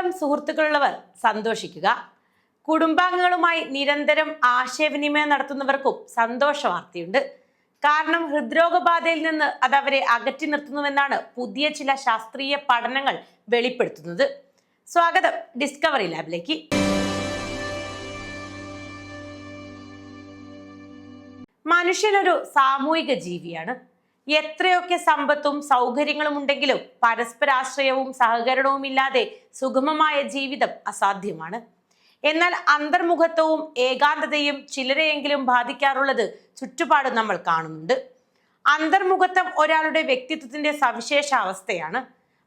ധാരാളം സുഹൃത്തുക്കളുള്ളവർ സന്തോഷിക്കുക. കുടുംബാംഗങ്ങളുമായി നിരന്തരം ആശയവിനിമയം നടത്തുന്നവർക്കും സന്തോഷ വാർത്തയുണ്ട്. കാരണം ഹൃദ്രോഗബാധയിൽ നിന്ന് അത് അവരെ അകറ്റി നിർത്തുന്നുവെന്നാണ് പുതിയ ചില ശാസ്ത്രീയ പഠനങ്ങൾ വെളിപ്പെടുത്തുന്നത്. സ്വാഗതം ഡിസ്കവറി ലാബിലേക്ക്. മനുഷ്യനൊരു സാമൂഹിക ജീവിയാണ്. എത്രയൊക്കെ സമ്പത്തും സൗകര്യങ്ങളും ഉണ്ടെങ്കിലും പരസ്പരാശ്രയവും സഹകരണവും ഇല്ലാതെ സുഗമമായ ജീവിതം അസാധ്യമാണ്. എന്നാൽ അന്തർമുഖത്വവും ഏകാന്തതയും ചിലരെയെങ്കിലും ബാധിക്കാറുള്ളത് ചുറ്റുപാടും നമ്മൾ കാണുന്നുണ്ട്. അന്തർമുഖത്വം ഒരാളുടെ വ്യക്തിത്വത്തിന്റെ സവിശേഷ അവസ്ഥയാണ്.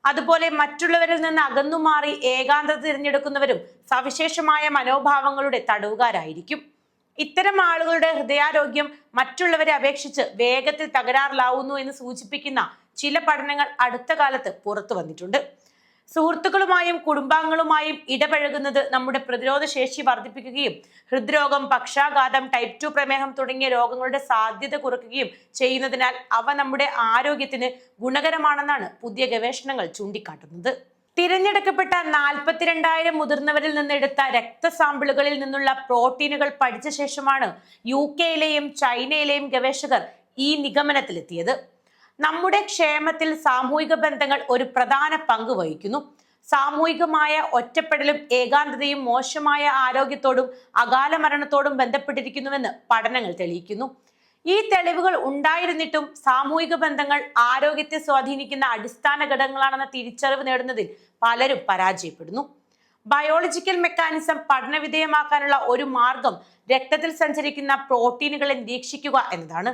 അതുപോലെ മറ്റുള്ളവരിൽ നിന്ന് അകന്നുമാറി ഏകാന്തത തിരഞ്ഞെടുക്കുന്നവരും സവിശേഷമായ മനോഭാവങ്ങളുടെ തടവുകാരായിരിക്കും. ഇത്തരം ആളുകളുടെ ഹൃദയാരോഗ്യം മറ്റുള്ളവരെ അപേക്ഷിച്ച് വേഗത്തിൽ തകരാറിലാവുന്നു എന്ന് സൂചിപ്പിക്കുന്ന ചില പഠനങ്ങൾ അടുത്ത കാലത്ത് പുറത്തു വന്നിട്ടുണ്ട്. സുഹൃത്തുക്കളുമായും കുടുംബാംഗങ്ങളുമായും ഇടപഴകുന്നത് നമ്മുടെ പ്രതിരോധ ശേഷി വർദ്ധിപ്പിക്കുകയും ഹൃദ്രോഗം, പക്ഷാഘാതം, ടൈപ്പ് 2 പ്രമേഹം തുടങ്ങിയ രോഗങ്ങളുടെ സാധ്യത കുറയ്ക്കുകയും ചെയ്യുന്നതിനാൽ അവ നമ്മുടെ ആരോഗ്യത്തിന് ഗുണകരമാണെന്നാണ് പുതിയ ഗവേഷണങ്ങൾ ചൂണ്ടിക്കാട്ടുന്നത്. തിരഞ്ഞെടുക്കപ്പെട്ട 42,000 മുതിർന്നവരിൽ നിന്നെടുത്ത രക്തസാമ്പിളുകളിൽ നിന്നുള്ള പ്രോട്ടീനുകൾ പഠിച്ച ശേഷമാണ് UK-യിലെയും ചൈനയിലെയും ഗവേഷകർ ഈ നിഗമനത്തിലെത്തിയത്. നമ്മുടെ ക്ഷേമത്തിൽ സാമൂഹിക ബന്ധങ്ങൾ ഒരു പ്രധാന പങ്ക് വഹിക്കുന്നു. സാമൂഹികമായ ഒറ്റപ്പെടലും ഏകാന്തതയും മോശമായ ആരോഗ്യത്തോടും അകാല മരണത്തോടും ബന്ധപ്പെട്ടിരിക്കുന്നുവെന്ന് പഠനങ്ങൾ തെളിയിക്കുന്നു. ഈ തെളിവുകൾ ഉണ്ടായിരുന്നിട്ടും സാമൂഹിക ബന്ധങ്ങൾ ആരോഗ്യത്തെ സ്വാധീനിക്കുന്ന അടിസ്ഥാന ഘടകങ്ങളാണെന്ന തിരിച്ചറിവ് നേടുന്നതിൽ പലരും പരാജയപ്പെടുന്നു. ബയോളജിക്കൽ മെക്കാനിസം പഠനവിധേയമാക്കാനുള്ള ഒരു മാർഗം രക്തത്തിൽ സഞ്ചരിക്കുന്ന പ്രോട്ടീനുകളെ നിരീക്ഷിക്കുക എന്നതാണ്.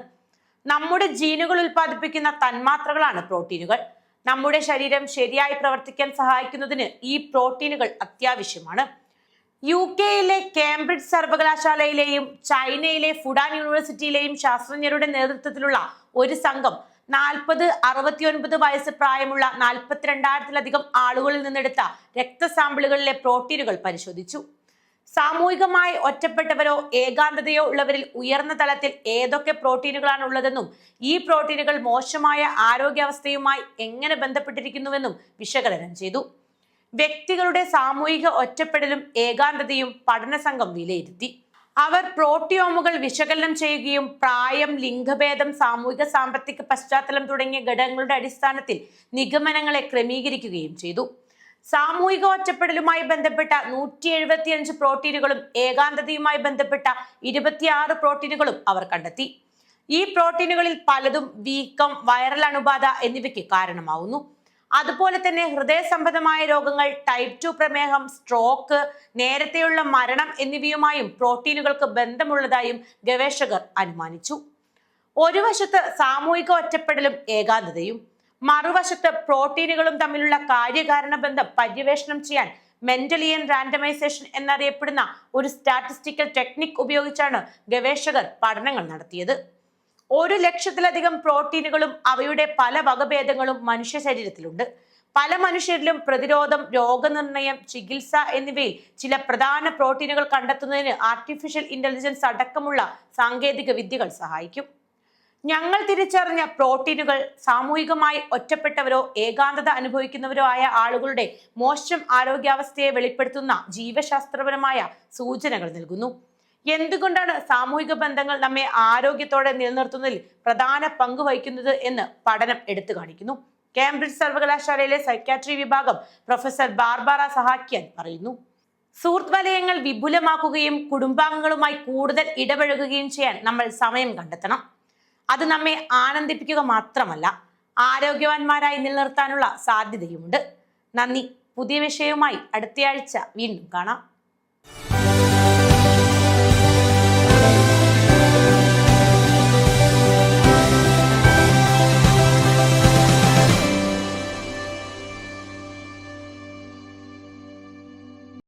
നമ്മുടെ ജീനുകൾ ഉൽപ്പാദിപ്പിക്കുന്ന തന്മാത്രകളാണ് പ്രോട്ടീനുകൾ. നമ്മുടെ ശരീരം ശരിയായി പ്രവർത്തിക്കാൻ സഹായിക്കുന്നതിന് ഈ പ്രോട്ടീനുകൾ അത്യാവശ്യമാണ്. UK-യിലെ കേംബ്രിഡ്ജ് സർവകലാശാലയിലെയും ചൈനയിലെ ഫുഡാൻ യൂണിവേഴ്സിറ്റിയിലെയും ശാസ്ത്രജ്ഞരുടെ നേതൃത്വത്തിലുള്ള ഒരു സംഘം 40-69 വയസ്സ് പ്രായമുള്ള 42,000-ലധികം ആളുകളിൽ നിന്നെടുത്ത രക്തസാമ്പിളുകളിലെ പ്രോട്ടീനുകൾ പരിശോധിച്ചു. സാമൂഹികമായി ഒറ്റപ്പെട്ടവരോ ഏകാന്തതയോ ഉള്ളവരിൽ ഉയർന്ന തലത്തിൽ ഏതൊക്കെ പ്രോട്ടീനുകളാണ് ഉള്ളതെന്നും ഈ പ്രോട്ടീനുകൾ മോശമായ ആരോഗ്യാവസ്ഥയുമായി എങ്ങനെ ബന്ധപ്പെട്ടിരിക്കുന്നുവെന്നും വിശകലനം ചെയ്തു. വ്യക്തികളുടെ സാമൂഹിക ഒറ്റപ്പെടലും ഏകാന്തതയും പഠന സംഘം വിലയിരുത്തി. അവർ പ്രോട്ടിയോമുകൾ വിശകലനം ചെയ്യുകയും പ്രായം, ലിംഗഭേദം, സാമൂഹിക സാമ്പത്തിക പശ്ചാത്തലം തുടങ്ങിയ ഘടകങ്ങളുടെ അടിസ്ഥാനത്തിൽ നിഗമനങ്ങളെ ക്രമീകരിക്കുകയും ചെയ്തു. സാമൂഹിക ഒറ്റപ്പെടലുമായി ബന്ധപ്പെട്ട 175 പ്രോട്ടീനുകളും ഏകാന്തതയുമായി ബന്ധപ്പെട്ട 26 പ്രോട്ടീനുകളും അവർ കണ്ടെത്തി. ഈ പ്രോട്ടീനുകളിൽ പലതും വീക്കം, വൈറൽ അണുബാധ എന്നിവയ്ക്ക് കാരണമാവുന്നു. അതുപോലെ തന്നെ ഹൃദയ സംബന്ധമായ രോഗങ്ങൾ, ടൈപ്പ് 2 പ്രമേഹം, സ്ട്രോക്ക്, നേരത്തെയുള്ള മരണം എന്നിവയുമായും പ്രോട്ടീനുകൾക്ക് ബന്ധമുള്ളതായും ഗവേഷകർ അനുമാനിച്ചു. ഒരു വശത്ത് സാമൂഹിക ഒറ്റപ്പെടലും ഏകാന്തതയും, മറുവശത്ത് പ്രോട്ടീനുകളും തമ്മിലുള്ള കാര്യകാരണ ബന്ധം പര്യവേഷണം ചെയ്യാൻ മെന്റലിയൻ റാൻഡമൈസേഷൻ എന്നറിയപ്പെടുന്ന ഒരു സ്റ്റാറ്റിസ്റ്റിക്കൽ ടെക്നിക് ഉപയോഗിച്ചാണ് ഗവേഷകർ പഠനങ്ങൾ നടത്തിയത്. 100,000-ലധികം പ്രോട്ടീനുകളും അവയുടെ പല വകഭേദങ്ങളും മനുഷ്യ ശരീരത്തിലുണ്ട്. പല മനുഷ്യരിലും പ്രതിരോധം, രോഗനിർണയം, ചികിത്സ എന്നിവയിൽ ചില പ്രധാന പ്രോട്ടീനുകൾ കണ്ടെത്തുന്നതിന് ആർട്ടിഫിഷ്യൽ ഇന്റലിജൻസ് അടക്കമുള്ള സാങ്കേതിക വിദ്യകൾ സഹായിക്കും. ഞങ്ങൾ തിരിച്ചറിഞ്ഞ പ്രോട്ടീനുകൾ സാമൂഹികമായി ഒറ്റപ്പെട്ടവരോ ഏകാന്തത അനുഭവിക്കുന്നവരോ ആയ ആളുകളുടെ മോശം ആരോഗ്യാവസ്ഥയെ വെളിപ്പെടുത്തുന്ന ജീവശാസ്ത്രപരമായ സൂചനകൾ നൽകുന്നു. എന്തുകൊണ്ടാണ് സാമൂഹിക ബന്ധങ്ങൾ നമ്മെ ആരോഗ്യത്തോടെ നിലനിർത്തുന്നതിൽ പ്രധാന പങ്ക് വഹിക്കുന്നത് എന്ന് പഠനം എടുത്തു കാണിക്കുന്നു. കേംബ്രിഡ്ജ് സർവകലാശാലയിലെ സൈക്യാട്രി വിഭാഗം പ്രൊഫസർ ബാർബറ സഹാക്കിയാൻ പറയുന്നു. സുഹൃത്ത് വലയങ്ങൾ വിപുലമാക്കുകയും കുടുംബാംഗങ്ങളുമായി കൂടുതൽ ഇടപഴകുകയും ചെയ്യാൻ നമ്മൾ സമയം കണ്ടെത്തണം. അത് നമ്മെ ആനന്ദിപ്പിക്കുക മാത്രമല്ല, ആരോഗ്യവാന്മാരായി നിലനിർത്താനുള്ള സാധ്യതയുമുണ്ട്. നന്ദി. പുതിയ വിഷയവുമായി അടുത്തയാഴ്ച വീണ്ടും കാണാം.